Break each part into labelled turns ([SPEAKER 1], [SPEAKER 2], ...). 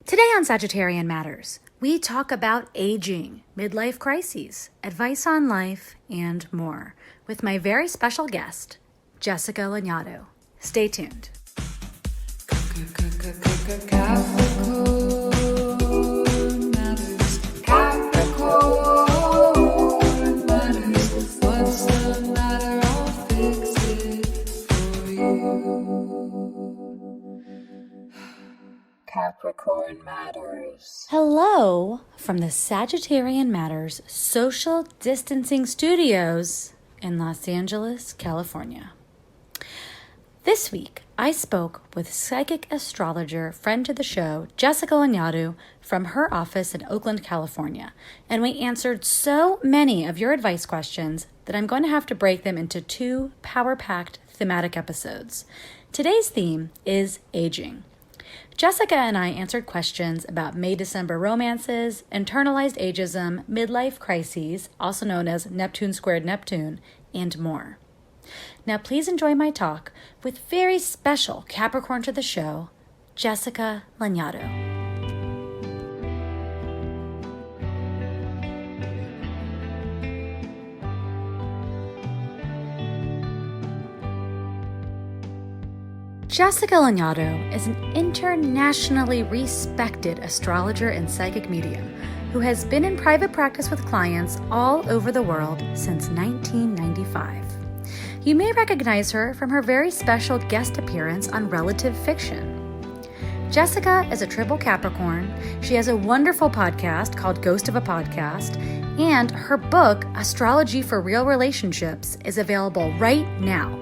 [SPEAKER 1] Today on Sagittarian Matters, we talk about aging, midlife crises, advice on life, and more with my very special guest, Jessica Lanyadooo. Stay tuned.
[SPEAKER 2] Capricorn Matters.
[SPEAKER 1] Hello from the Sagittarian Matters Social Distancing Studios in Los Angeles, California. This week, I spoke with psychic astrologer, friend to the show, Jessica Lanyadooo, from her office in Oakland, California, and we answered so many of your advice questions that I'm going to have to break them into two power-packed thematic episodes. Today's theme is aging. Jessica and I answered questions about May-December romances, internalized ageism, midlife crises, also known as Neptune squared Neptune, and more. Now please enjoy my talk with very special Capricorn to the show, Jessica Lanyadooo. Jessica Lanyadooo is an internationally respected astrologer and psychic medium who has been in private practice with clients all over the world since 1995. You may recognize her from her very special guest appearance on Relative Fiction. Jessica is a triple Capricorn. She has a wonderful podcast called Ghost of a Podcast, and her book, Astrology for Real Relationships, is available right now.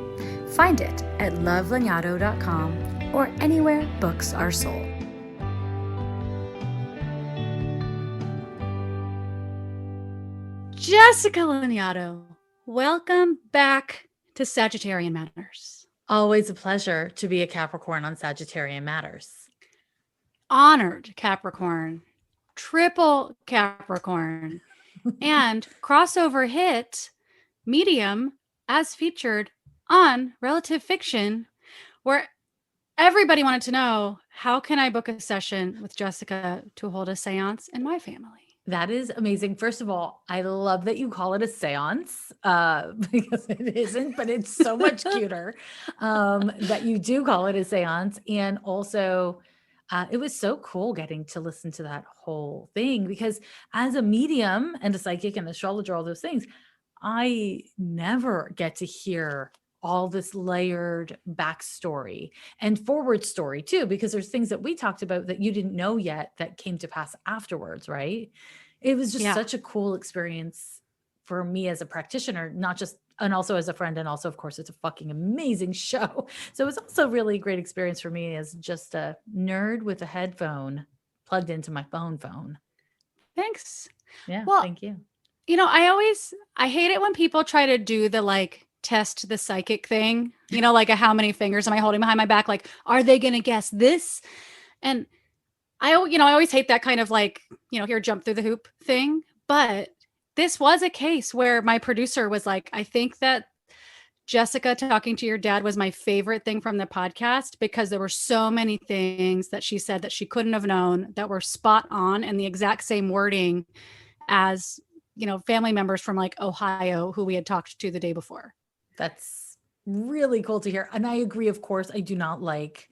[SPEAKER 1] Find it at lovelanyadoo.com or anywhere books are sold. Jessica Lanyadooo, welcome back to Sagittarian Matters.
[SPEAKER 3] Always a pleasure to be a Capricorn on Sagittarian Matters.
[SPEAKER 1] Honored Capricorn, triple Capricorn, and crossover hit medium as featured on Relative Fiction, where everybody wanted to know, how can I book a session with Jessica to hold a seance in my family?
[SPEAKER 3] That is amazing. First of all, I love that you call it a seance because it isn't, but it's so much cuter that you do call it a seance. And also, it was so cool getting to listen to that whole thing because as a medium and a psychic and astrologer, all those things, I never get to hear all this layered backstory and forward story too, because there's things that we talked about that you didn't know yet that came to pass afterwards, right? It was just such a cool experience for me as a practitioner, not just, and also as a friend. And also, of course, it's a fucking amazing show. So it was also really a great experience for me as just a nerd with a headphone plugged into my phone.
[SPEAKER 1] Thanks.
[SPEAKER 3] Yeah,
[SPEAKER 1] well,
[SPEAKER 3] thank you.
[SPEAKER 1] You know, I hate it when people try to do the test the psychic thing, like a how many fingers am I holding behind my back? Like, are they going to guess this? And I always hate that kind of here, jump through the hoop thing. But this was a case where my producer was like, I think that Jessica talking to your dad was my favorite thing from the podcast because there were so many things that she said that she couldn't have known that were spot on and the exact same wording as, family members from Ohio who we had talked to the day before.
[SPEAKER 3] That's really cool to hear. And I agree, of course, I do not like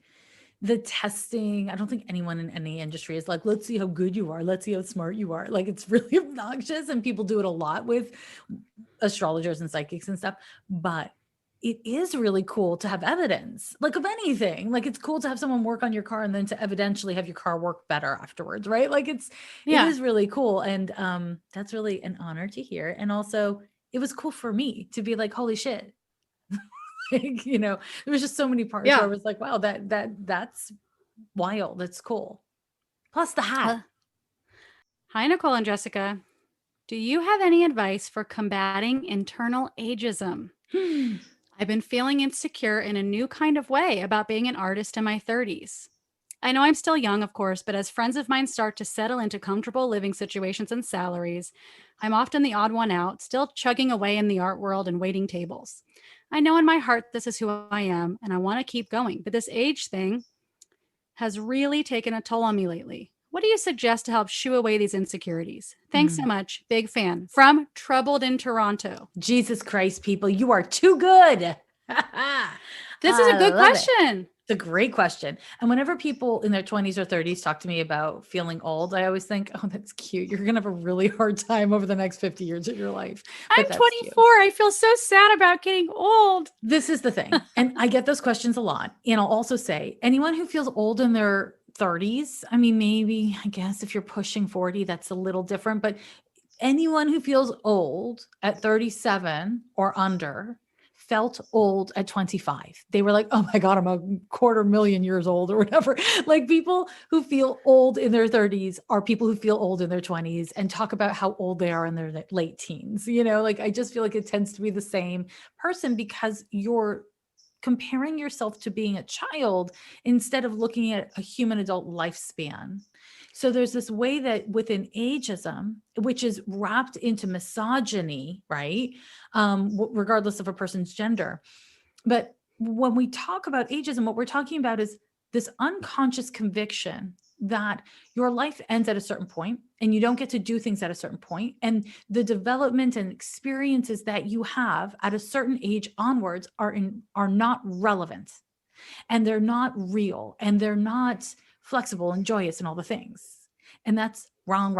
[SPEAKER 3] the testing. I don't think anyone in any industry is like, let's see how good you are. Let's see how smart you are. It's really obnoxious and people do it a lot with astrologers and psychics and stuff. But it is really cool to have evidence, of anything. It's cool to have someone work on your car and then to evidentially have your car work better afterwards, right? It is really cool. And that's really an honor to hear. And also it was cool for me to be like, holy shit. There was just so many parts where I was like, wow, that's wild. That's cool. Plus the hat.
[SPEAKER 1] Hi, Nicole and Jessica. Do you have any advice for combating internal ageism? I've been feeling insecure in a new kind of way about being an artist in my 30s. I know I'm still young, of course, but as friends of mine start to settle into comfortable living situations and salaries, I'm often the odd one out, still chugging away in the art world and waiting tables. I know in my heart this is who I am, and I want to keep going, but this age thing has really taken a toll on me lately.
[SPEAKER 4] What do you suggest to help shoo away these insecurities? Thanks so much. Big fan. From Troubled in Toronto.
[SPEAKER 3] Jesus Christ, people, you are too good.
[SPEAKER 4] This is a good
[SPEAKER 3] love it.
[SPEAKER 4] question.
[SPEAKER 3] It's a great question. And whenever people in their 20s or 30s talk to me about feeling old, I always think, oh, that's cute. You're going to have a really hard time over the next 50 years of your life. But
[SPEAKER 4] I'm
[SPEAKER 3] that's
[SPEAKER 4] 24.
[SPEAKER 3] cute.
[SPEAKER 4] I feel so sad about getting old.
[SPEAKER 3] This is the thing. And I get those questions a lot. And I'll also say, anyone who feels old in their 30s, I mean, maybe, I guess if you're pushing 40, that's a little different. But anyone who feels old at 37 or under felt old at 25. They were like, oh my God, I'm a 250,000 years old or whatever. Like, people who feel old in their 30s are people who feel old in their 20s and talk about how old they are in their late teens. You know, like, I just feel like it tends to be the same person because you're comparing yourself to being a child instead of looking at a human adult lifespan. So there's this way that within ageism, which is wrapped into misogyny, right? Regardless of a person's gender. But when we talk about ageism, what we're talking about is this unconscious conviction that your life ends at a certain point and you don't get to do things at a certain point. And the development and experiences that you have at a certain age onwards are not relevant, and they're not real, and they're not flexible and joyous and all the things. And that's wrong,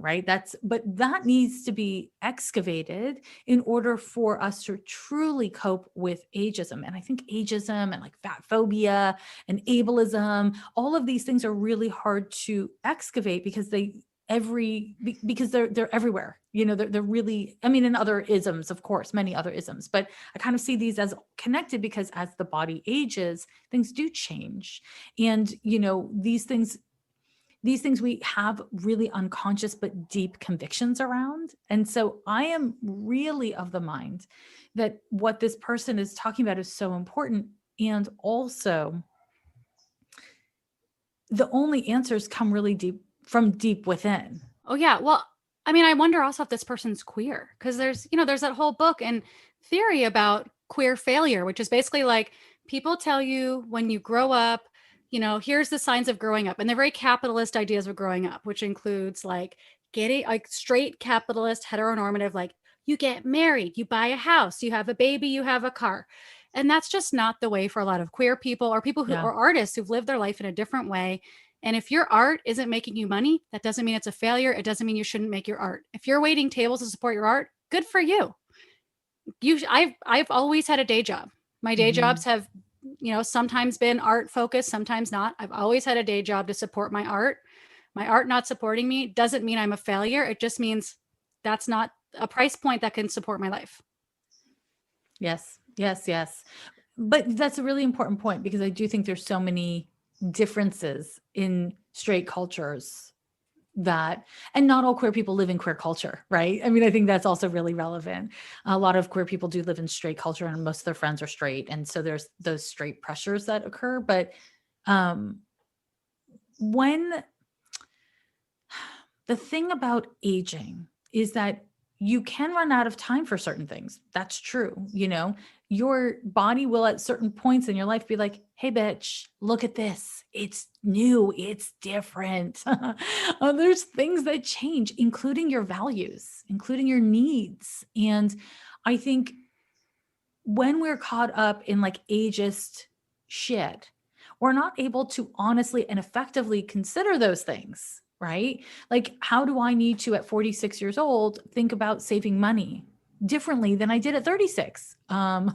[SPEAKER 3] right? But that needs to be excavated in order for us to truly cope with ageism. And I think ageism and like fat phobia and ableism, all of these things are really hard to excavate because they're everywhere. You know, they're really, I mean, in other isms, of course, many other isms, but I kind of see these as connected because as the body ages, things do change. And, you know, these things we have really unconscious but deep convictions around. And so I am really of the mind that what this person is talking about is so important. And also, the only answers come really from deep within.
[SPEAKER 4] Oh, yeah. Well, I mean, I wonder also if this person's queer, because there's that whole book and theory about queer failure, which is basically like people tell you when you grow up, you know, here's the signs of growing up. And they're very capitalist ideas of growing up, which includes like getting like straight capitalist heteronormative, like you get married, you buy a house, you have a baby, you have a car. And that's just not the way for a lot of queer people or people who are artists who've lived their life in a different way. And if your art isn't making you money, that doesn't mean it's a failure. It doesn't mean you shouldn't make your art. If you're waiting tables to support your art, good for you. I've always had a day job. My day jobs have, you know, sometimes been art focused, sometimes not. I've always had a day job to support my art. My art not supporting me doesn't mean I'm a failure. It just means that's not a price point that can support my life.
[SPEAKER 3] Yes. But that's a really important point because I do think there's so many differences in straight cultures and not all queer people live in queer culture, right? I mean, I think that's also really relevant. A lot of queer people do live in straight culture and most of their friends are straight. And so there's those straight pressures that occur. But when the thing about aging is that you can run out of time for certain things. That's true. You know, your body will at certain points in your life be like, hey, bitch, look at this. It's new. It's different. There's things that change, including your values, including your needs. And I think when we're caught up in like ageist shit, we're not able to honestly and effectively consider those things. Right? Like, how do I need to, at 46 years old, think about saving money differently than I did at 36?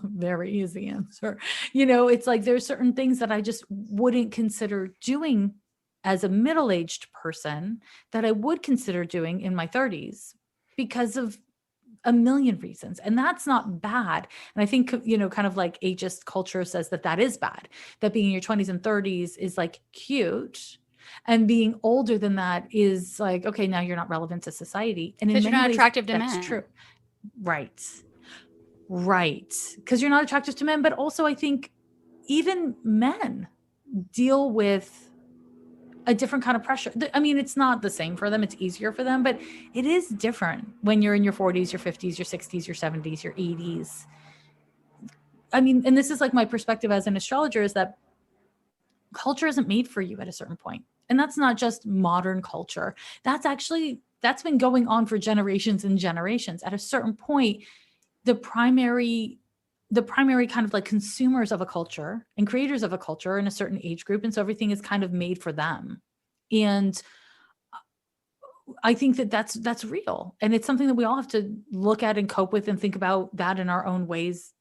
[SPEAKER 3] Very easy answer. You know, it's like there's certain things that I just wouldn't consider doing as a middle-aged person that I would consider doing in my 30s because of a million reasons. And that's not bad. And I think, you know, kind of like ageist culture says that is bad, that being in your 20s and 30s is like cute. And being older than that is like, okay, now you're not relevant to society. And in
[SPEAKER 4] you're
[SPEAKER 3] many
[SPEAKER 4] not
[SPEAKER 3] ways,
[SPEAKER 4] attractive to
[SPEAKER 3] that's
[SPEAKER 4] men.
[SPEAKER 3] true. Right. Because you're not attractive to men. But also I think even men deal with a different kind of pressure. I mean, it's not the same for them. It's easier for them, but it is different when you're in your 40s, your 50s, your 60s, your 70s, your 80s. I mean, and this is like my perspective as an astrologer is that culture isn't made for you at a certain point. And that's not just modern culture. That's been going on for generations and generations. At a certain point, the primary kind of like consumers of a culture and creators of a culture are in a certain age group. And so everything is kind of made for them. And I think that that's real. And it's something that we all have to look at and cope with and think about that in our own ways,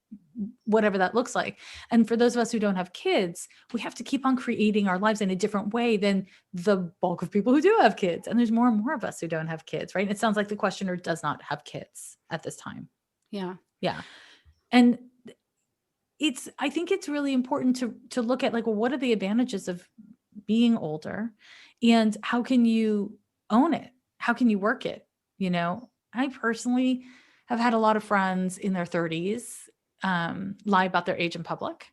[SPEAKER 3] whatever that looks like. And for those of us who don't have kids, we have to keep on creating our lives in a different way than the bulk of people who do have kids. And there's more and more of us who don't have kids, right? It sounds like the questioner does not have kids at this time.
[SPEAKER 4] Yeah.
[SPEAKER 3] Yeah. And I think it's really important to look at like, well, what are the advantages of being older and how can you own it? How can you work it? You know, I personally have had a lot of friends in their 30s lie about their age in public.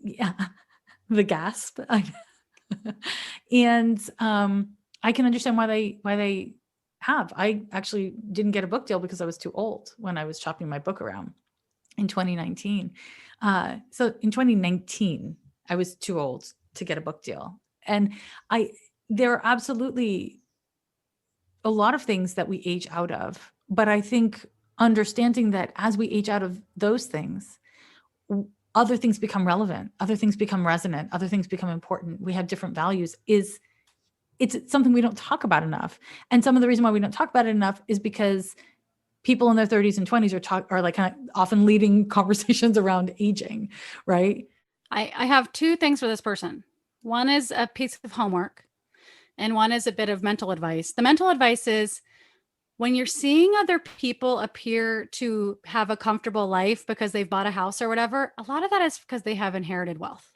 [SPEAKER 3] Yeah. The gasp. And I can understand why they have. I actually didn't get a book deal because I was too old when I was shopping my book around in 2019. So in 2019, I was too old to get a book deal. And there are absolutely a lot of things that we age out of, but I think understanding that as we age out of those things, other things become relevant, other things become resonant, other things become important. We have different values. It's something we don't talk about enough. And some of the reason why we don't talk about it enough is because people in their 30s and 20s are like kind of often leading conversations around aging, right?
[SPEAKER 4] I have two things for this person. One is a piece of homework and one is a bit of mental advice. The mental advice is when you're seeing other people appear to have a comfortable life because they've bought a house or whatever, a lot of that is because they have inherited wealth.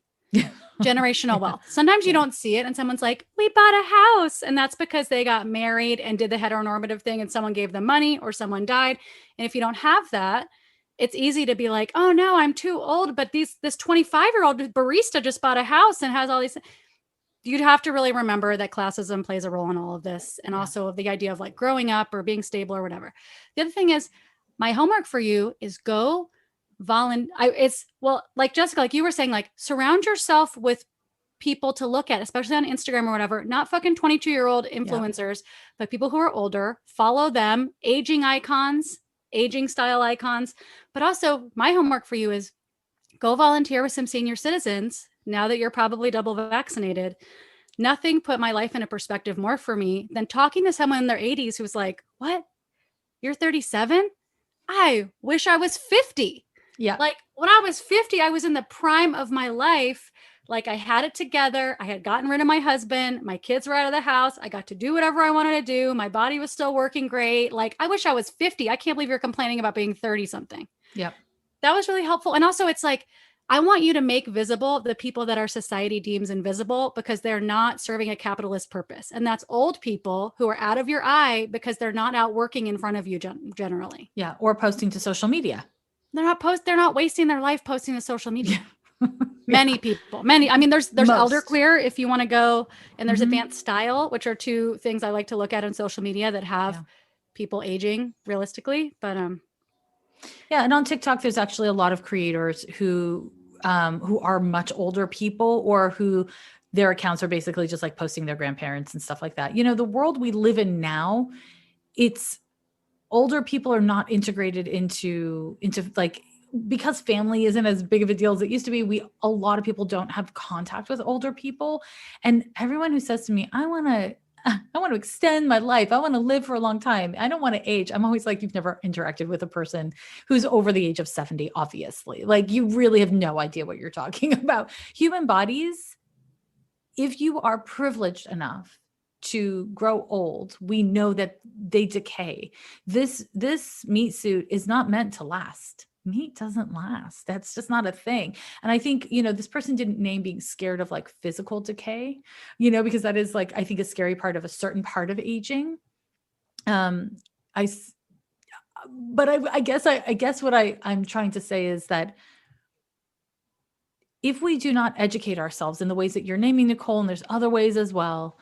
[SPEAKER 4] Generational wealth. Sometimes you don't see it and someone's like, we bought a house. And that's because they got married and did the heteronormative thing and someone gave them money or someone died. And if you don't have that, it's easy to be like, oh no, I'm too old. But this 25-year-old barista just bought a house and has all these. You'd have to really remember that classism plays a role in all of this. And also the idea of like growing up or being stable or whatever. The other thing is my homework for you is go like Jessica, like you were saying, like surround yourself with people to look at, especially on Instagram or whatever, not fucking 22-year-old influencers, but people who are older, follow them, aging icons, aging style icons. But also my homework for you is go volunteer with some senior citizens now that you're probably double vaccinated. Nothing put my life in a perspective more for me than talking to someone in their 80s who's like, what? You're 37? I wish I was 50.
[SPEAKER 3] Yeah.
[SPEAKER 4] Like when I was 50, I was in the prime of my life. Like I had it together. I had gotten rid of my husband. My kids were out of the house. I got to do whatever I wanted to do. My body was still working great. Like I wish I was 50. I can't believe you're complaining about being 30 something.
[SPEAKER 3] Yep.
[SPEAKER 4] That was really helpful. And also it's like, I want you to make visible the people that our society deems invisible because they're not serving a capitalist purpose. And that's old people who are out of your eye because they're not out working in front of you generally.
[SPEAKER 3] Yeah. Or posting to social media.
[SPEAKER 4] They're not wasting their life posting to social media. Many people, I mean, there's elder queer if you want to go, and there's advanced style, which are two things I like to look at on social media that have people aging realistically. But
[SPEAKER 3] yeah, and on TikTok, there's actually a lot of creators who are much older people or who their accounts are basically just like posting their grandparents and stuff like that. You know, the world we live in now, it's older people are not integrated into like, because family isn't as big of a deal as it used to be. A lot of people don't have contact with older people. And everyone who says to me, I want to extend my life. I want to live for a long time. I don't want to age. I'm always like, you've never interacted with a person who's over the age of 70, obviously. Like you really have no idea what you're talking about. Human bodies, if you are privileged enough to grow old, we know that they decay. This meat suit is not meant to last. Meat doesn't last. That's just not a thing. And I think, you know, this person didn't name being scared of like physical decay, you know, because that is like, I think a scary part of a certain part of aging. I guess what I'm trying to say is that if we do not educate ourselves in the ways that you're naming, Nicole, and there's other ways as well,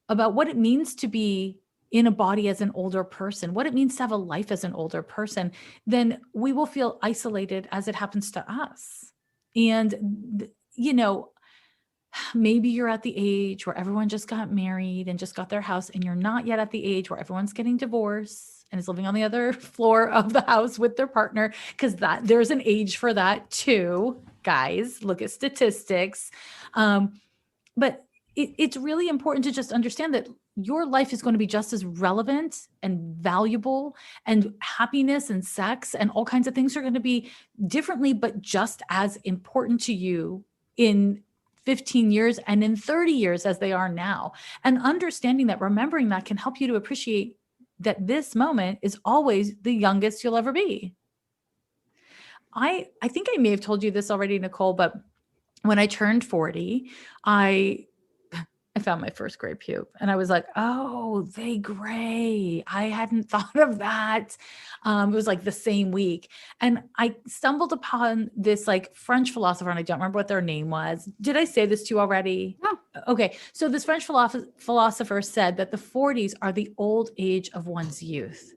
[SPEAKER 3] about what it means to be in a body as an older person, what it means to have a life as an older person, then we will feel isolated as it happens to us. And, you know, maybe you're at the age where everyone just got married and just got their house, and you're not yet at the age where everyone's getting divorced and is living on the other floor of the house with their partner, because that there's an age for that too, guys. Look at statistics. But it's really important to just understand that your life is going to be just as relevant and valuable, and happiness and sex and all kinds of things are going to be differently, but just as important to you in 15 years and in 30 years as they are now. And understanding that, remembering that, can help you to appreciate that this moment is always the youngest you'll ever be. I think I may have told you this already, Nicole, but when I turned 40, I found my first gray pube, and I was like, oh, they gray. I hadn't thought of that. It was like the same week. And I stumbled upon this like French philosopher, and I don't remember what their name was. Did I say this to you already?
[SPEAKER 4] No.
[SPEAKER 3] Okay. So this French philosopher said that the 40s are the old age of one's youth.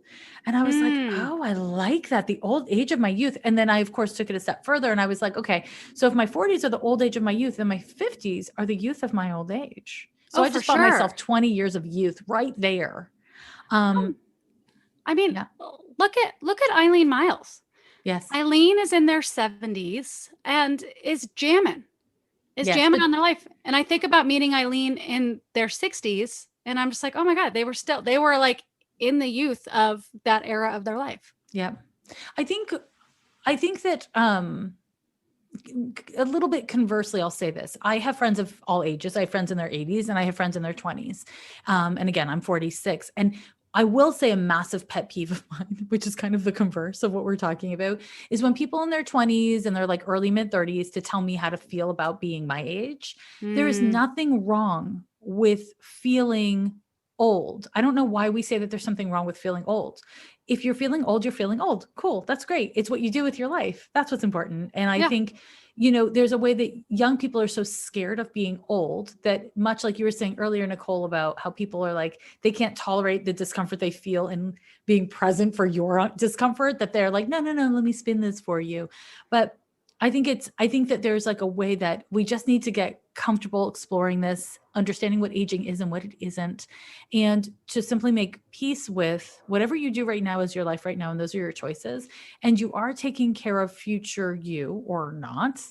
[SPEAKER 3] And I was like, oh, I like that. The old age of my youth. And then I, of course, took it a step further, and I was like, okay, so if my 40s are the old age of my youth, then my 50s are the youth of my old age. So I just bought myself 20 years of youth right there.
[SPEAKER 4] I mean, look at Eileen Miles.
[SPEAKER 3] Yes.
[SPEAKER 4] Eileen is in their 70s and is jamming on their life. And I think about meeting Eileen in their 60s, and I'm just like, oh my God, they were like in the youth of that era of their life.
[SPEAKER 3] Yeah. I think that, a little bit conversely, I'll say this. I have friends of all ages. I have friends in their 80s and I have friends in their 20s. And again, I'm 46. And I will say a massive pet peeve of mine, which is kind of the converse of what we're talking about, is when people in their 20s and they're like early mid 30s to tell me how to feel about being my age. There is nothing wrong with feeling old. I don't know why we say that there's something wrong with feeling old. If you're feeling old, you're feeling old. Cool. That's great. It's what you do with your life. That's what's important. And I think, there's a way that young people are so scared of being old that, much like you were saying earlier, Nicole, about how people are like, they can't tolerate the discomfort they feel in being present for your discomfort, that they're like, no, let me spin this for you. But I think that there's like a way that we just need to get comfortable exploring this, understanding what aging is and what it isn't, and to simply make peace with whatever you do right now is your life right now, and those are your choices, and you are taking care of future you or not.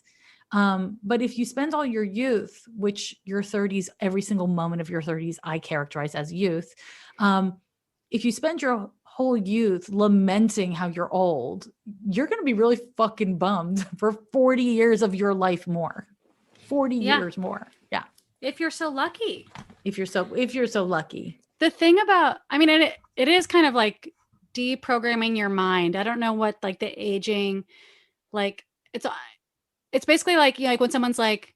[SPEAKER 3] But if you spend all your youth, which your 30s, every single moment of your 30s, I characterize as youth. If you spend your whole youth lamenting how you're old, you're going to be really fucking bummed for 40 years of your life more. 40 years more. Yeah.
[SPEAKER 4] If you're so lucky.
[SPEAKER 3] If you're so lucky.
[SPEAKER 4] The thing about, I mean, it is kind of like deprogramming your mind. I don't know what like the aging, like it's basically like, like when someone's like,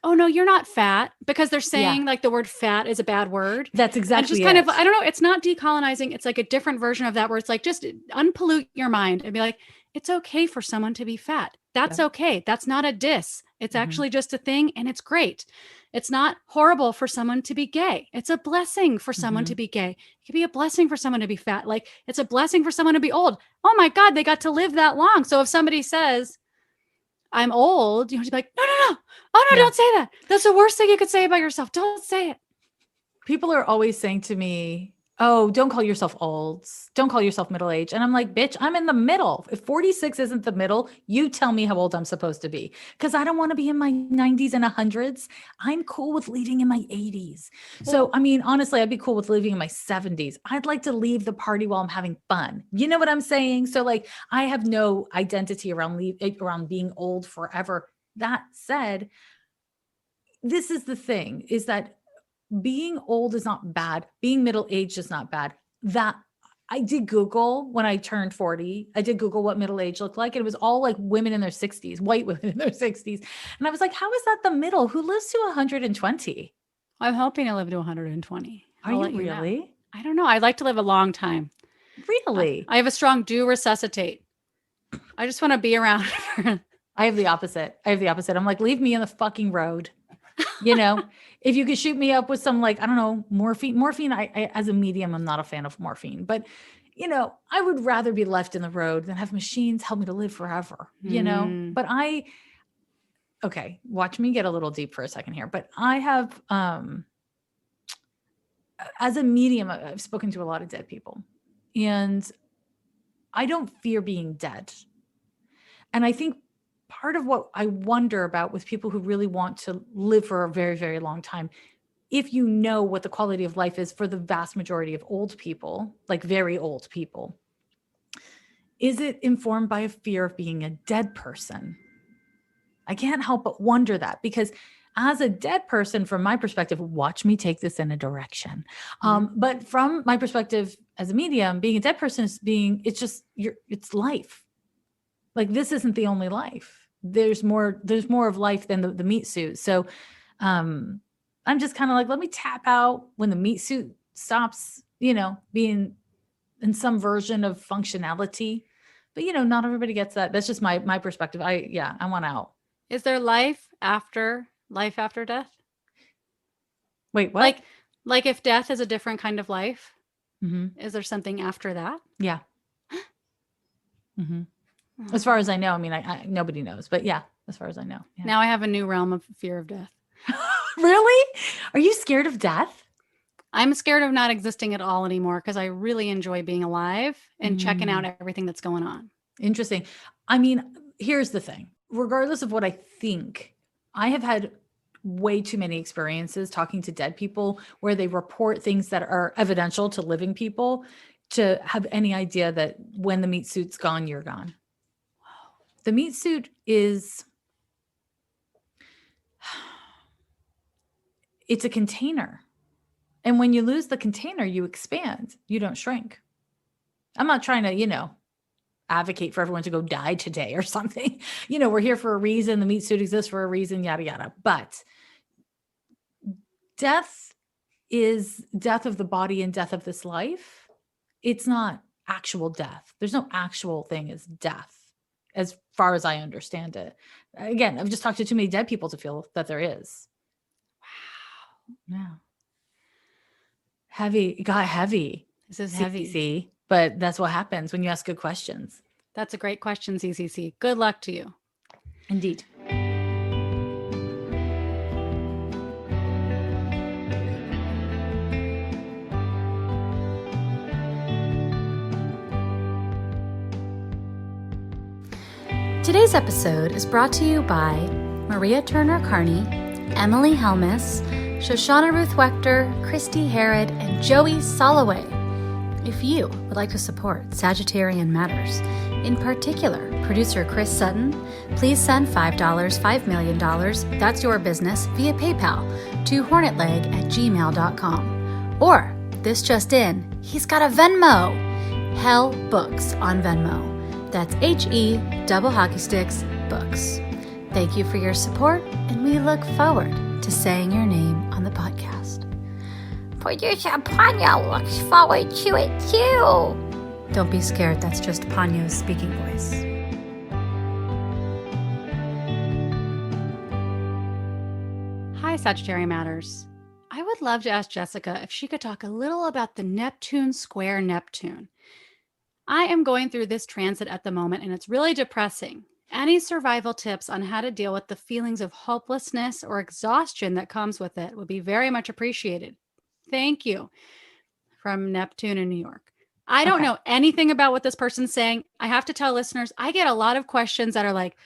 [SPEAKER 4] oh no, you're not fat, because they're saying like the word fat is a bad word.
[SPEAKER 3] That's exactly
[SPEAKER 4] just kind of, I don't know. It's not decolonizing. It's like a different version of that where it's like, just unpollute your mind and be like, it's okay for someone to be fat. That's okay. That's not a diss. It's actually just a thing, and it's great. It's not horrible for someone to be gay. It's a blessing for someone to be gay. It could be a blessing for someone to be fat. Like it's a blessing for someone to be old. Oh my God, they got to live that long. So if somebody says, I'm old, you have to be like, no. Oh no, don't say that. That's the worst thing you could say about yourself. Don't say it.
[SPEAKER 3] People are always saying to me, oh, don't call yourself old. Don't call yourself middle-aged. And I'm like, bitch, I'm in the middle. If 46 isn't the middle, you tell me how old I'm supposed to be. Because I don't want to be in my 90s and 100s. I'm cool with leaving in my 80s. So, I mean, honestly, I'd be cool with leaving in my 70s. I'd like to leave the party while I'm having fun. You know what I'm saying? So like, I have no identity around being old forever. That said, this is the thing, is that being old is not bad. Being middle-aged is not bad. That I did Google when I turned 40. I did Google what middle-aged looked like. It was all like women in their 60s, white women in their 60s. And I was like, how is that the middle? Who lives to 120?
[SPEAKER 4] I'm hoping to live to 120.
[SPEAKER 3] Are you really?
[SPEAKER 4] Know. I don't know. I'd like to live a long time.
[SPEAKER 3] Really?
[SPEAKER 4] I have a strong do resuscitate. I just want to be around.
[SPEAKER 3] I have the opposite. I'm like, leave me in the fucking road. If you could shoot me up with some, like, I don't know, morphine, I as a medium, I'm not a fan of morphine, but I would rather be left in the road than have machines help me to live forever, but okay, watch me get a little deep for a second here, but I have, as a medium, I've spoken to a lot of dead people, and I don't fear being dead. And I think part of what I wonder about with people who really want to live for a very, very long time, if you know what the quality of life is for the vast majority of old people, like very old people, is it informed by a fear of being a dead person? I can't help but wonder that, because as a dead person, from my perspective, watch me take this in a direction. But from my perspective as a medium, being a dead person is it's life. Like, this isn't the only life. There's more of life than the meat suit. So I'm just kind of like, let me tap out when the meat suit stops, being in some version of functionality. But, not everybody gets that. That's just my perspective. I want out.
[SPEAKER 4] Is there life after death?
[SPEAKER 3] Wait, what?
[SPEAKER 4] Like if death is a different kind of life,
[SPEAKER 3] Mm-hmm.
[SPEAKER 4] is there something after that?
[SPEAKER 3] Yeah. Mm-hmm. As far as I know, I mean, I nobody knows, but yeah, as far as I know. Yeah.
[SPEAKER 4] Now I have a new realm of fear of death.
[SPEAKER 3] Really? Are you scared of death?
[SPEAKER 4] I'm scared of not existing at all anymore, because I really enjoy being alive and checking out everything that's going on.
[SPEAKER 3] Interesting. I mean, here's the thing. Regardless of what I think, I have had way too many experiences talking to dead people where they report things that are evidential to living people to have any idea that when the meat suit's gone, you're gone. The meat suit it's a container. And when you lose the container, you expand, you don't shrink. I'm not trying to, advocate for everyone to go die today or something. We're here for a reason. The meat suit exists for a reason, yada, yada. But death is death of the body and death of this life. It's not actual death. There's no actual thing as death, as far as I understand it. Again, I've just talked to too many dead people to feel that there is. Wow. Yeah. Heavy. It got heavy.
[SPEAKER 4] This is heavy.
[SPEAKER 3] CCC, but that's what happens when you ask good questions.
[SPEAKER 4] That's a great question, CCC. Good luck to you.
[SPEAKER 3] Indeed.
[SPEAKER 1] Today's episode is brought to you by Maria Turner Carney, Emily Helmus, Shoshana Ruth Wechter, Christy Herod, and Joey Soloway. If you would like to support Sagittarian Matters, in particular producer Chris Sutton, please send $5, $5 million, that's your business, via PayPal to hornetleg@gmail.com. Or, this just in, he's got a Venmo, Hell Books on Venmo. That's HE double hockey sticks books. Thank you for your support, and we look forward to saying your name on the podcast. Producer Ponyo looks forward to it too. Don't be scared, that's just Ponyo's speaking voice.
[SPEAKER 4] Hi, Sagittarian Matters. I would love to ask Jessica if she could talk a little about the Neptune square Neptune. I am going through this transit at the moment, and it's really depressing. Any survival tips on how to deal with the feelings of hopelessness or exhaustion that comes with it would be very much appreciated. Thank you. From Neptune in New York. I don't know anything about what this person's saying. I have to tell listeners, I get a lot of questions that are like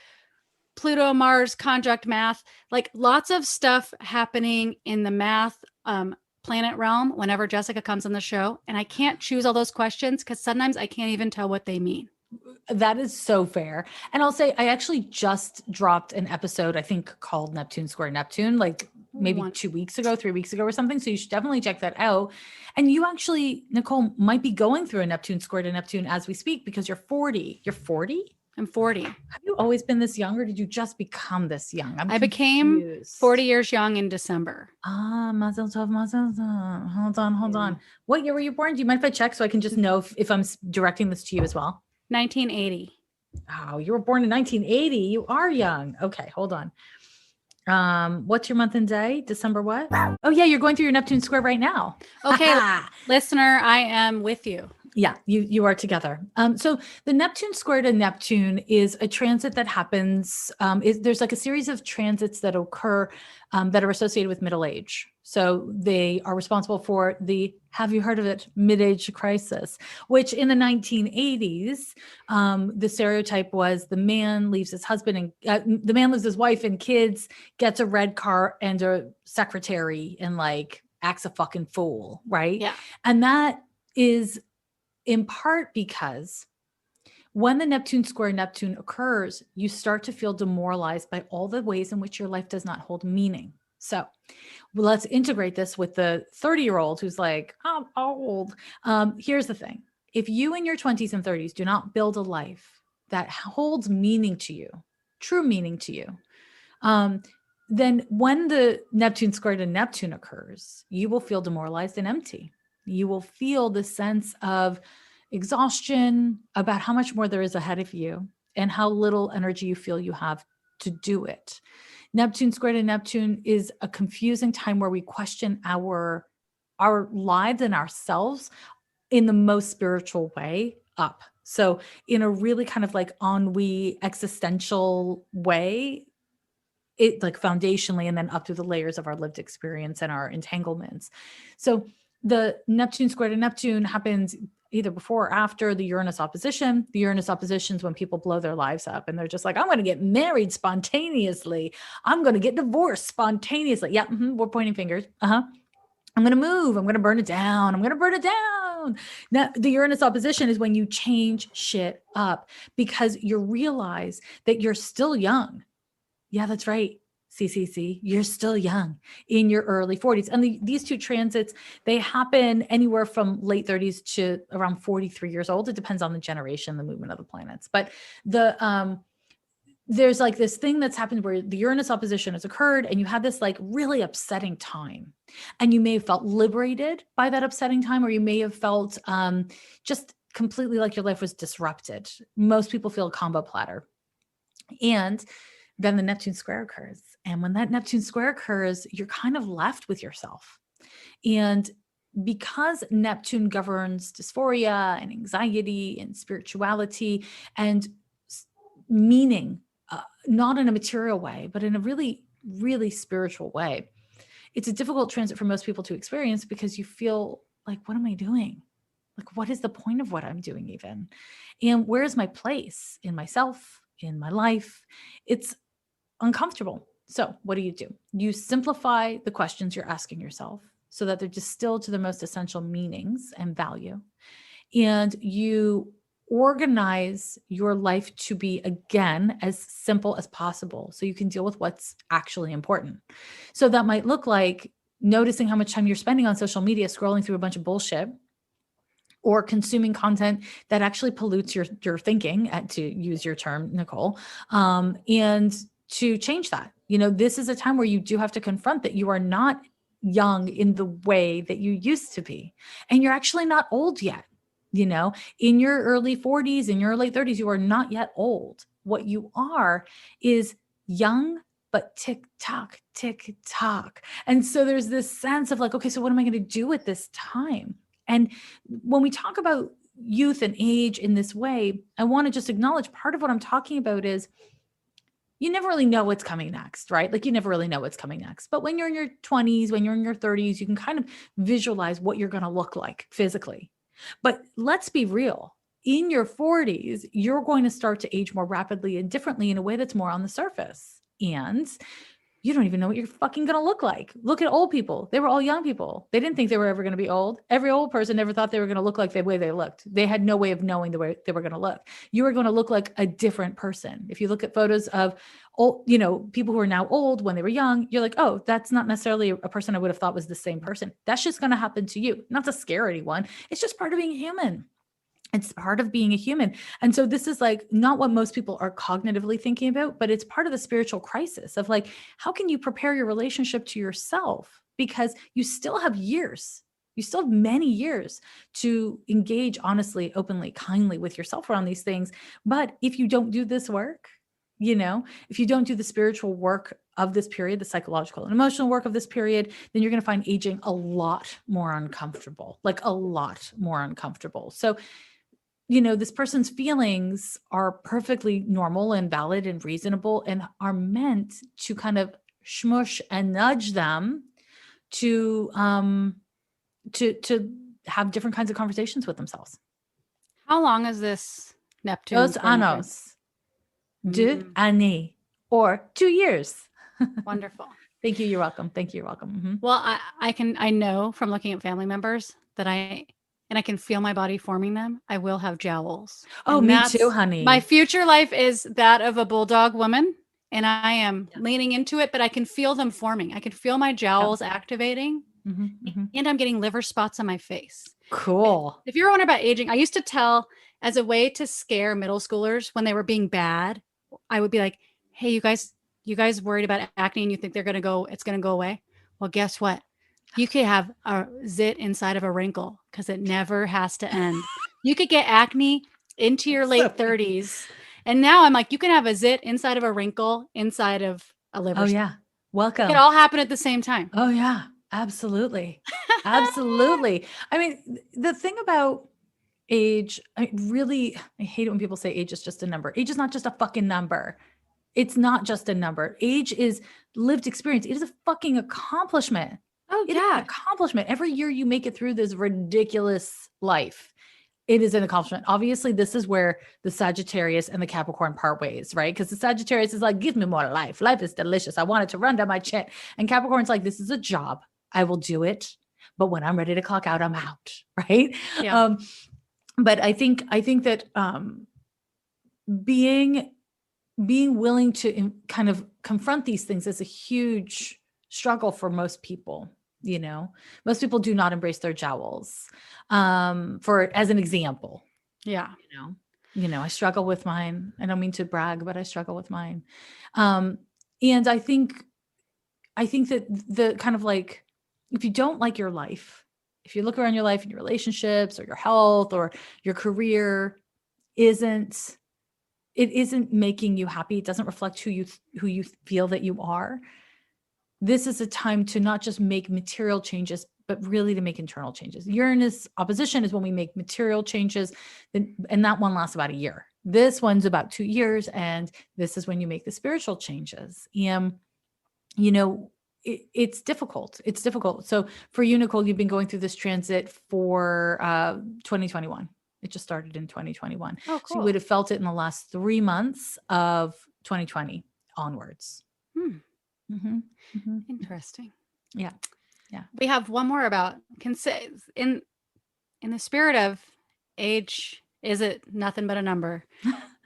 [SPEAKER 4] Pluto, Mars, conjunct math, like lots of stuff happening in the math planet realm whenever Jessica comes on the show. And I can't choose all those questions because sometimes I can't even tell what they mean.
[SPEAKER 3] That is so fair. And I'll say, I actually just dropped an episode, I think called Neptune Square Neptune, like maybe 3 weeks ago or something. So you should definitely check that out. And you actually, Nicole, might be going through a Neptune Square to Neptune as we speak because you're 40. You're 40?
[SPEAKER 4] I'm 40.
[SPEAKER 3] Have you always been this young or did you just become this young?
[SPEAKER 4] I became 40 years young in December.
[SPEAKER 3] Mazel tov, mazel tov. Hold on. What year were you born? Do you mind if I check so I can just know if I'm directing this to you as well?
[SPEAKER 4] 1980.
[SPEAKER 3] Oh, you were born in 1980. You are young. Okay, hold on. What's your month and day? December what? Oh yeah, you're going through your Neptune square right now.
[SPEAKER 4] Okay, listener, I am with you.
[SPEAKER 3] Yeah, you are together. So the Neptune square to Neptune is a transit that happens. There's like a series of transits that occur that are associated with middle age. So they are responsible for the, have you heard of it, mid-age crisis, which in the 1980s, the stereotype was the man leaves his husband and the man leaves his wife and kids, gets a red car and a secretary, and like acts a fucking fool, right?
[SPEAKER 4] Yeah.
[SPEAKER 3] And that is in part because when the Neptune square Neptune occurs, you start to feel demoralized by all the ways in which your life does not hold meaning. So let's integrate this with the 30-year-old who's like, I'm old. Here's the thing. If you in your 20s and 30s do not build a life that holds meaning to you, true meaning to you, then when the Neptune square to Neptune occurs, you will feel demoralized and empty. You will feel the sense of exhaustion about how much more there is ahead of you and how little energy you feel you have to do it. Neptune square to Neptune is a confusing time where we question our lives and ourselves in the most spiritual way up. So in a really kind of like ennui existential way, it like foundationally and then up through the layers of our lived experience and our entanglements. So the Neptune square to Neptune happens either before or after the Uranus opposition. The Uranus opposition is when people blow their lives up and they're just like, I'm going to get married spontaneously. I'm going to get divorced spontaneously. Yeah, we're pointing fingers. I'm going to move. I'm going to burn it down. I'm going to burn it down. Now, the Uranus opposition is when you change shit up because you realize that you're still young. Yeah, that's right. CCC, you're still young in your early 40s. And these two transits, they happen anywhere from late 30s to around 43 years old. It depends on the generation, the movement of the planets. But there's like this thing that's happened where the Uranus opposition has occurred and you had this like really upsetting time. And you may have felt liberated by that upsetting time, or you may have felt just completely like your life was disrupted. Most people feel a combo platter. And then the Neptune square occurs. And when that Neptune square occurs, you're kind of left with yourself. And because Neptune governs dysphoria and anxiety and spirituality and meaning, not in a material way, but in a really, really spiritual way, it's a difficult transit for most people to experience because you feel like, what am I doing? Like, what is the point of what I'm doing even? And where is my place in myself, in my life? It's uncomfortable. So what do? You simplify the questions you're asking yourself so that they're distilled to the most essential meanings and value. And you organize your life to be, again, as simple as possible so you can deal with what's actually important. So that might look like noticing how much time you're spending on social media, scrolling through a bunch of bullshit, or consuming content that actually pollutes your thinking, to use your term, Nicole, and to change that. This is a time where you do have to confront that you are not young in the way that you used to be. And you're actually not old yet. In your early 40s, in your late 30s, you are not yet old. What you are is young, but tick tock, tick tock. And so there's this sense of like, okay, so what am I going to do at this time? And when we talk about youth and age in this way, I want to just acknowledge part of what I'm talking about is you never really know what's coming next, right? Like you never really know what's coming next. But when you're in your 20s, when you're in your 30s, you can kind of visualize what you're going to look like physically. But let's be real. In your 40s, you're going to start to age more rapidly and differently in a way that's more on the surface. And you don't even know what you're fucking going to look like. Look at old people. They were all young people. They didn't think they were ever going to be old. Every old person never thought they were going to look like the way they looked. They had no way of knowing the way they were going to look. You are going to look like a different person. If you look at photos of old, people who are now old when they were young, you're like, oh, that's not necessarily a person I would have thought was the same person. That's just going to happen to you. Not to scare anyone. It's just part of being human. It's part of being a human. And so this is like not what most people are cognitively thinking about, but it's part of the spiritual crisis of like, how can you prepare your relationship to yourself? Because you still have years. You still have many years to engage honestly, openly, kindly with yourself around these things. But if you don't do this work, if you don't do the spiritual work of this period, the psychological and emotional work of this period, then you're going to find aging a lot more uncomfortable, like a lot more uncomfortable. So, this person's feelings are perfectly normal and valid and reasonable and are meant to kind of smush and nudge them to have different kinds of conversations with themselves.
[SPEAKER 4] How long is this Neptune?
[SPEAKER 3] Dos años, deux années, or 2 years.
[SPEAKER 4] Wonderful.
[SPEAKER 3] Thank you. You're welcome. Thank you. You're welcome. Mm-hmm.
[SPEAKER 4] Well, I know from looking at family members that I can feel my body forming them. I will have jowls.
[SPEAKER 3] Oh,
[SPEAKER 4] and
[SPEAKER 3] me too, honey.
[SPEAKER 4] My future life is that of a bulldog woman, and I am leaning into it, but I can feel them forming. I can feel my jowls activating, and I'm getting liver spots on my face.
[SPEAKER 3] Cool.
[SPEAKER 4] If you're wondering about aging, I used to tell as a way to scare middle schoolers when they were being bad, I would be like, hey, you guys worried about acne and you think it's going to go away? Well, guess what? You could have a zit inside of a wrinkle because it never has to end. You could get acne into your late 30s. And now I'm like, you can have a zit inside of a wrinkle inside of a liver.
[SPEAKER 3] Oh, yeah. Welcome.
[SPEAKER 4] It could all happen at the same time.
[SPEAKER 3] Oh, yeah. Absolutely. Absolutely. I mean, the thing about age, I hate it when people say age is just a number. Age is not just a fucking number. It's not just a number. Age is lived experience. It is a fucking accomplishment.
[SPEAKER 4] Oh,
[SPEAKER 3] It is
[SPEAKER 4] yeah.
[SPEAKER 3] an accomplishment. Every year you make it through this ridiculous life, it is an accomplishment. Obviously, this is where the Sagittarius and the Capricorn part ways, right? Because the Sagittarius is like, give me more life. Life is delicious. I want it to run down my chin. And Capricorn's like, this is a job. I will do it. But when I'm ready to clock out, I'm out. Right.
[SPEAKER 4] Yeah.
[SPEAKER 3] But I think that being willing to kind of confront these things is a huge struggle for most people. Most people do not embrace their jowls. As an example.
[SPEAKER 4] Yeah.
[SPEAKER 3] I struggle with mine. I don't mean to brag, but I struggle with mine. And I think that the kind of like, if you don't like your life, if you look around your life and your relationships or your health or your career isn't making you happy, it doesn't reflect who you feel that you are, this is a time to not just make material changes, but really to make internal changes. Uranus opposition is when we make material changes, and that one lasts about a year. This one's about 2 years, and this is when you make the spiritual changes. And, it's difficult. It's difficult. So for you, Nicole, you've been going through this transit for 2021. It just started in 2021.
[SPEAKER 4] Oh, cool.
[SPEAKER 3] So you would have felt it in the last 3 months of 2020 onwards.
[SPEAKER 4] Interesting.
[SPEAKER 3] Yeah.
[SPEAKER 4] We have one more about in the spirit of age, is it nothing but a number?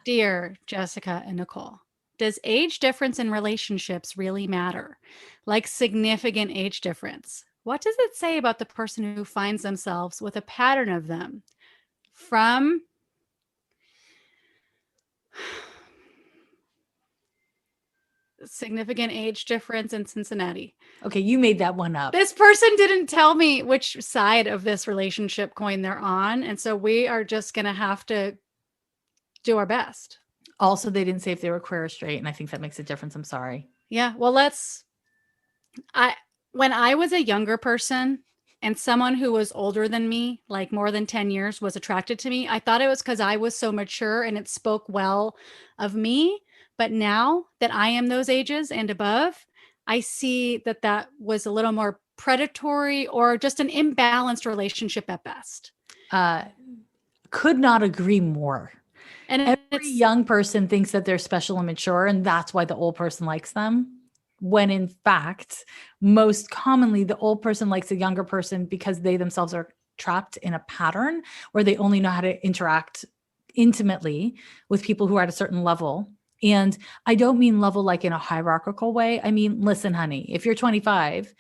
[SPEAKER 4] Dear Jessica and Nicole, does age difference in relationships really matter? Like significant age difference? What does it say about the person who finds themselves with a pattern of them? From significant age difference in Cincinnati.
[SPEAKER 3] Okay, you made that one up.
[SPEAKER 4] This person didn't tell me which side of this relationship coin they're on. And so we are just going to have to do our best.
[SPEAKER 3] Also, they didn't say if they were queer or straight, and I think that makes a difference. I'm sorry.
[SPEAKER 4] Yeah, well, when I was a younger person and someone who was older than me, like more than 10 years, was attracted to me, I thought it was because I was so mature and it spoke well of me. But now that I am those ages and above, I see that was a little more predatory or just an imbalanced relationship at best.
[SPEAKER 3] Could not agree more.
[SPEAKER 4] And
[SPEAKER 3] every young person thinks that they're special and mature, and that's why the old person likes them. When in fact, most commonly, the old person likes a younger person because they themselves are trapped in a pattern where they only know how to interact intimately with people who are at a certain level. And I don't mean level like in a hierarchical way. I mean, listen, honey, if you're 25,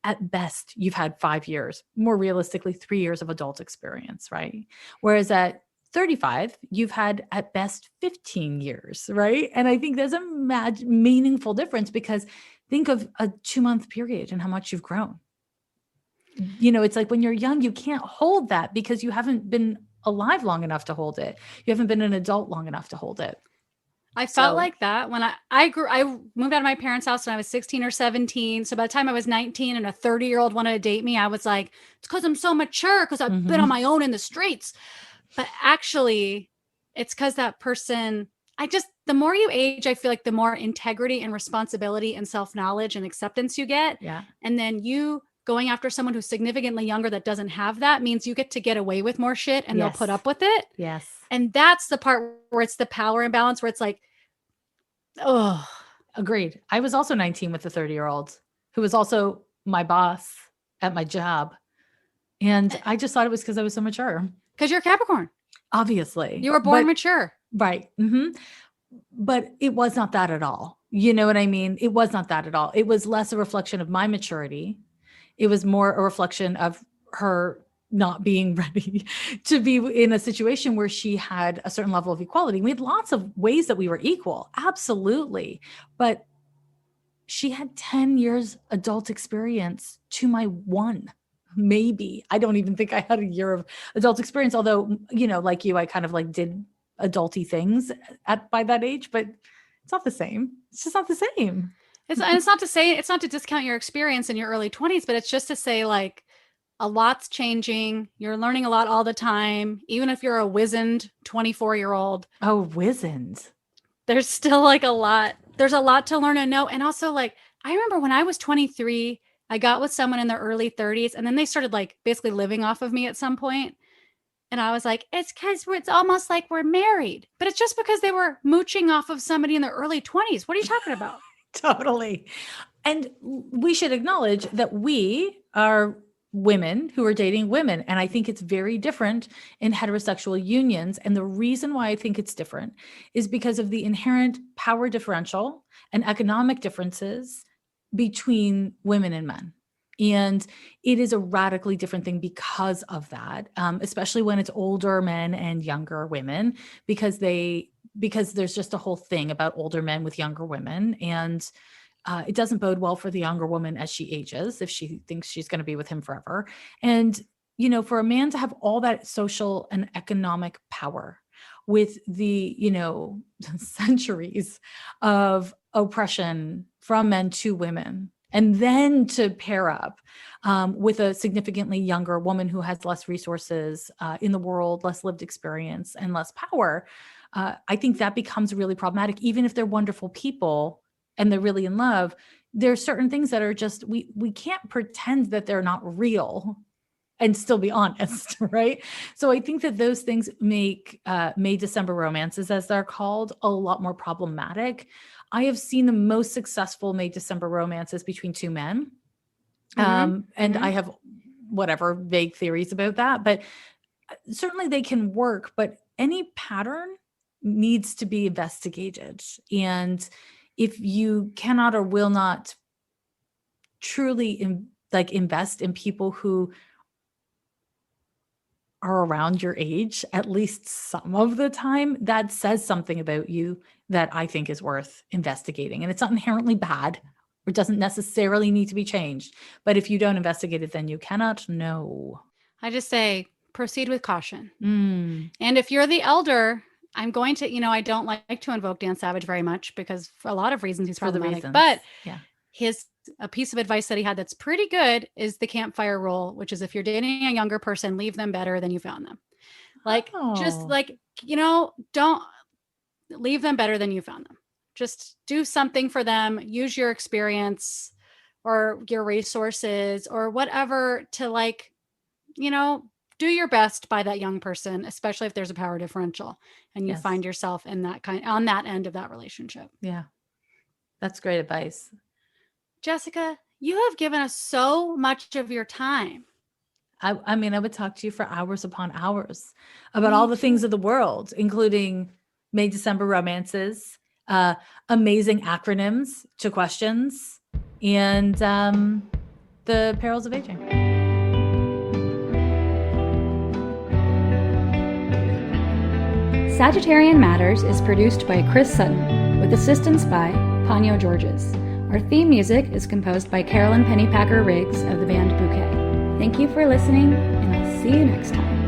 [SPEAKER 3] at best, you've had 5 years, more realistically, 3 years of adult experience, right? Whereas at 35, you've had at best 15 years, right? And I think there's a meaningful difference because think of a 2-month period and how much you've grown. It's like when you're young, you can't hold that because you haven't been alive long enough to hold it. You haven't been an adult long enough to hold it.
[SPEAKER 4] I felt like that when I moved out of my parents' house when I was 16 or 17. So by the time I was 19 and a 30-year-old wanted to date me, I was like, it's because I'm so mature, because I've been on my own in the streets. But actually, it's because that person, the more you age, I feel like the more integrity and responsibility and self-knowledge and acceptance you get.
[SPEAKER 3] Yeah.
[SPEAKER 4] And then you going after someone who's significantly younger that doesn't have that means you get to get away with more shit and they'll put up with it.
[SPEAKER 3] Yes.
[SPEAKER 4] And that's the part where it's the power imbalance, where it's like, oh,
[SPEAKER 3] agreed. I was also 19 with a 30-year-old who was also my boss at my job. And I just thought it was because I was so mature.
[SPEAKER 4] Because you're Capricorn.
[SPEAKER 3] Obviously.
[SPEAKER 4] You were born mature.
[SPEAKER 3] Right. But it was not that at all. You know what I mean? It was not that at all. It was less a reflection of my maturity. It was more a reflection of her not being ready to be in a situation where she had a certain level of equality. We had lots of ways that we were equal. Absolutely. But she had 10 years adult experience to my 1, maybe. I don't even think I had a year of adult experience, although, like you, I kind of like did adulty things by that age, but it's not the same. It's just not the same.
[SPEAKER 4] It's not to discount your experience in your early 20s, but it's just to say like, a lot's changing. You're learning a lot all the time. Even if you're a wizened 24-year-old.
[SPEAKER 3] Oh, wizened.
[SPEAKER 4] There's still like a lot. There's a lot to learn and know. And also like, I remember when I was 23, I got with someone in their early 30s and then they started like basically living off of me at some point. And I was like, it's because it's almost like we're married. But it's just because they were mooching off of somebody in their early 20s. What are you talking about?
[SPEAKER 3] Totally. And we should acknowledge that we are women who are dating women. And I think it's very different in heterosexual unions. And the reason why I think it's different is because of the inherent power differential and economic differences between women and men. And it is a radically different thing because of that, especially when it's older men and younger women, because there's just a whole thing about older men with younger women. And it doesn't bode well for the younger woman as she ages, if she thinks she's going to be with him forever. And, for a man to have all that social and economic power with the, centuries of oppression from men to women, and then to pair up with a significantly younger woman who has less resources in the world, less lived experience, and less power, I think that becomes really problematic. Even if they're wonderful people and they're really in love, there are certain things that are just, we can't pretend that they're not real and still be honest, right? So I think that those things make May December romances, as they're called, a lot more problematic. I have seen the most successful May December romances between 2 men. And I have whatever vague theories about that, but certainly they can work, but any pattern needs to be investigated. And if you cannot or will not truly invest in people who are around your age, at least some of the time, that says something about you that I think is worth investigating. And it's not inherently bad, or doesn't necessarily need to be changed. But if you don't investigate it, then you cannot know.
[SPEAKER 4] I just say, proceed with caution. And if you're the elder, I'm going to, I don't like to invoke Dan Savage very much because for a lot of reasons he's problematic. But a piece of advice that he had that's pretty good is the campfire rule, which is if you're dating a younger person, leave them better than you found them. Don't leave them better than you found them. Just do something for them. Use your experience or your resources or whatever to do your best by that young person, especially if there's a power differential and you find yourself in on that end of that relationship.
[SPEAKER 3] Yeah. That's great advice.
[SPEAKER 4] Jessica, you have given us so much of your time.
[SPEAKER 3] I mean, I would talk to you for hours upon hours about all the things of the world, including May December romances, amazing acronyms to questions, and the perils of aging.
[SPEAKER 1] Sagittarian Matters is produced by Chris Sutton with assistance by Ponyo Georges. Our theme music is composed by Carolyn Pennypacker Riggs of the band Bouquet. Thank you for listening, and I'll see you next time.